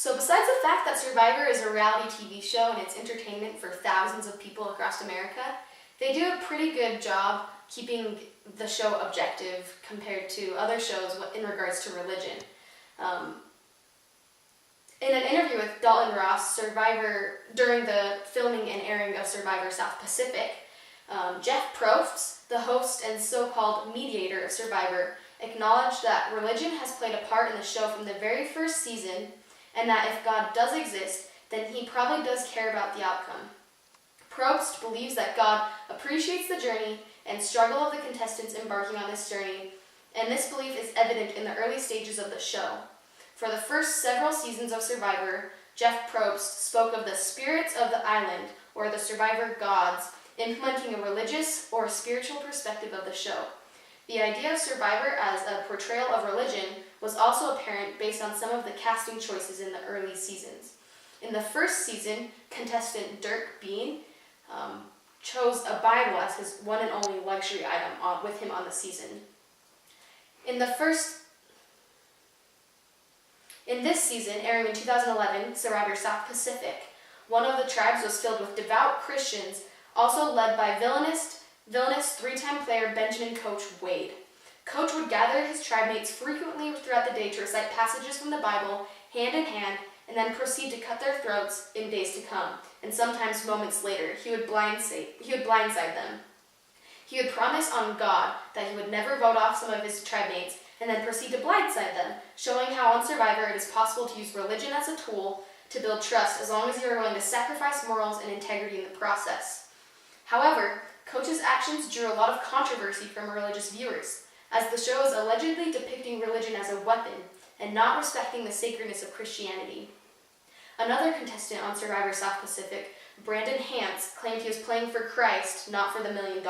So besides the fact that Survivor is a reality TV show and it's entertainment for thousands of people across America, they do a pretty good job keeping the show objective compared to other shows in regards to religion. In an interview with Dalton Ross, during the filming and airing of Survivor South Pacific, Jeff Probst, the host and so-called mediator of Survivor, acknowledged that religion has played a part in the show from the very first season, and that if God does exist, then he probably does care about the outcome. Probst believes that God appreciates the journey and struggle of the contestants embarking on this journey, and this belief is evident in the early stages of the show. For the first several seasons of Survivor, Jeff Probst spoke of the spirits of the island, or the Survivor gods, implementing a religious or spiritual perspective of the show. The idea of Survivor as a portrayal of religion was also apparent based on some of the casting choices in the early seasons. In the first season, contestant Dirk Bean chose a Bible as his one and only luxury item with him on the season. In this season, airing in 2011, Survivor South Pacific, one of the tribes was filled with devout Christians, also led by villainous three-time player Benjamin Coach Wade. Coach would gather his tribe mates frequently throughout the day to recite passages from the Bible, hand in hand, and then proceed to cut their throats in days to come, and sometimes moments later, he would blindside them. He would promise on God that he would never vote off some of his tribe mates, and then proceed to blindside them, showing how on Survivor it is possible to use religion as a tool to build trust as long as you are willing to sacrifice morals and integrity in the process. However, Coach's actions drew a lot of controversy from religious viewers, as the show is allegedly depicting religion as a weapon and not respecting the sacredness of Christianity. Another contestant on Survivor South Pacific, Brandon Hantz, claimed he was playing for Christ, not for the $1 million.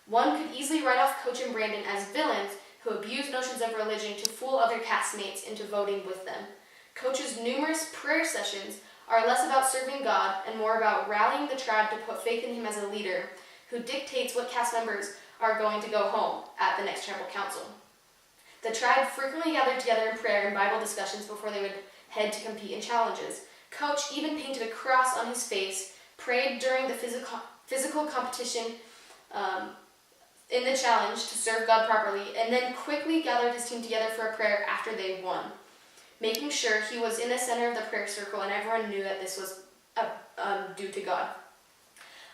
One could easily write off Coach and Brandon as villains who abuse notions of religion to fool other castmates into voting with them. Coach's numerous prayer sessions are less about serving God and more about rallying the tribe to put faith in him as a leader who dictates what cast members are going to go home at the next tribal council. The tribe frequently gathered together in prayer and Bible discussions before they would head to compete in challenges. Coach even painted a cross on his face, prayed during the physical competition in the challenge to serve God properly, and then quickly gathered his team together for a prayer after they won, making sure he was in the center of the prayer circle and everyone knew that this was due to God.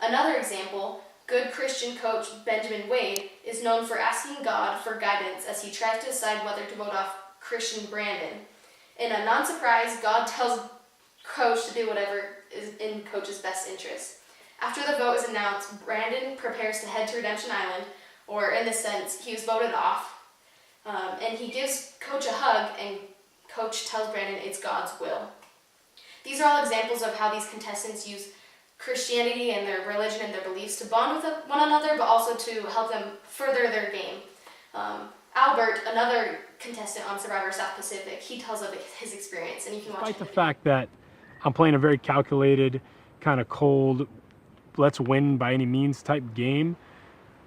Another example, good Christian coach Benjamin Wade is known for asking God for guidance as he tries to decide whether to vote off Christian Brandon. In a non-surprise, God tells Coach to do whatever is in Coach's best interest. After the vote is announced, Brandon prepares to head to Redemption Island, or in this sense, he was voted off, and he gives Coach a hug, and Coach tells Brandon it's God's will. These are all examples of how these contestants use Christianity and their religion and their beliefs to bond with one another, but also to help them further their game. Albert, another contestant on Survivor South Pacific, he tells of his experience, and you can watch it. Despite the fact that I'm playing a very calculated, kind of cold, let's win by any means type game,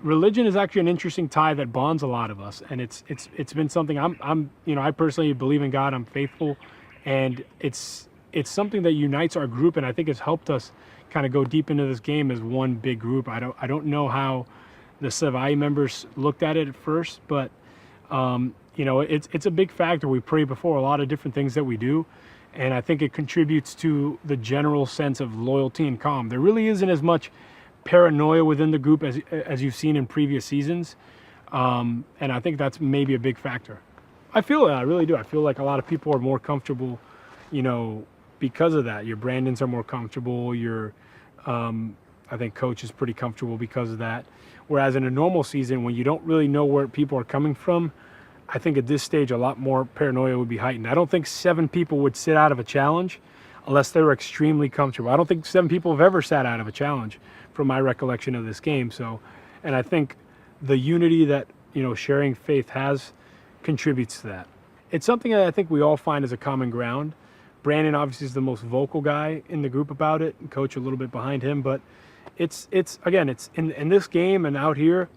religion is actually an interesting tie that bonds a lot of us, and it's been something I personally believe in God. I'm faithful, and it's something that unites our group, and I think has helped us kind of go deep into this game as one big group. I don't know how the Savai members looked at it at first, but it's a big factor. We pray before a lot of different things that we do, and I think it contributes to the general sense of loyalty and calm. There really isn't as much paranoia within the group as you've seen in previous seasons, and I think that's maybe a big factor. I feel that, I really do. I feel like a lot of people are more comfortable, because of that. Your Brandons are more comfortable. I think Coach is pretty comfortable because of that. Whereas in a normal season, when you don't really know where people are coming from, I think at this stage a lot more paranoia would be heightened. I don't think 7 people would sit out of a challenge unless they were extremely comfortable. I don't think 7 people have ever sat out of a challenge from my recollection of this game. And I think the unity that, sharing faith has contributes to that. It's something that I think we all find as a common ground. Brandon obviously is the most vocal guy in the group about it, and Coach a little bit behind him, but it's in this game and out here,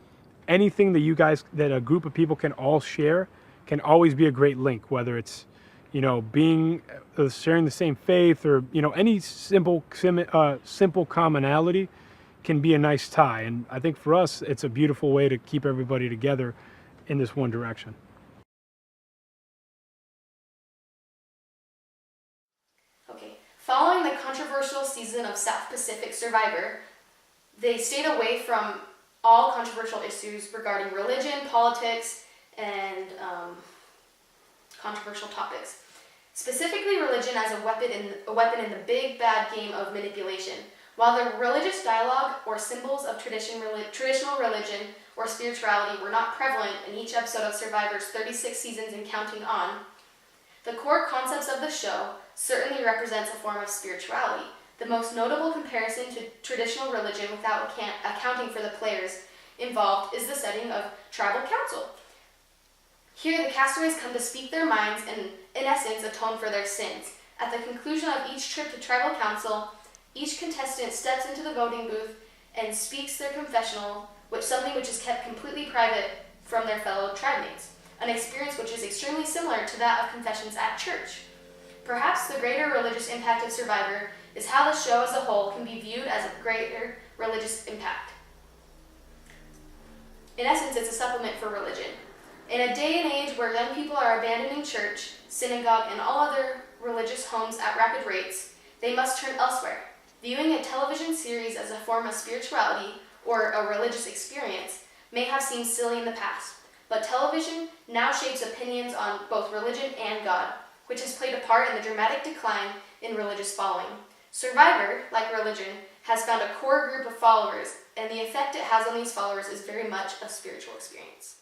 anything that a group of people can all share can always be a great link, whether it's, being sharing the same faith, or any simple commonality can be a nice tie. And I think for us, it's a beautiful way to keep everybody together in this one direction. Okay. Following the controversial season of South Pacific Survivor, they stayed away from all controversial issues regarding religion, politics, and controversial topics. Specifically, religion as a weapon in the big bad game of manipulation. While the religious dialogue or symbols of traditional religion or spirituality were not prevalent in each episode of Survivor's 36 seasons and counting on, the core concepts of the show certainly represents a form of spirituality. The most notable comparison to traditional religion without accounting for the players involved is the setting of tribal council. Here, the castaways come to speak their minds and, in essence, atone for their sins. At the conclusion of each trip to tribal council, each contestant steps into the voting booth and speaks their confessional, something which is kept completely private from their fellow tribe mates, an experience which is extremely similar to that of confessions at church. Perhaps the greater religious impact of Survivor is how the show as a whole can be viewed as a greater religious impact. In essence, it's a supplement for religion. In a day and age where young people are abandoning church, synagogue, and all other religious homes at rapid rates, they must turn elsewhere. Viewing a television series as a form of spirituality or a religious experience may have seemed silly in the past, but television now shapes opinions on both religion and God, which has played a part in the dramatic decline in religious following. Survivor, like religion, has found a core group of followers, and the effect it has on these followers is very much a spiritual experience.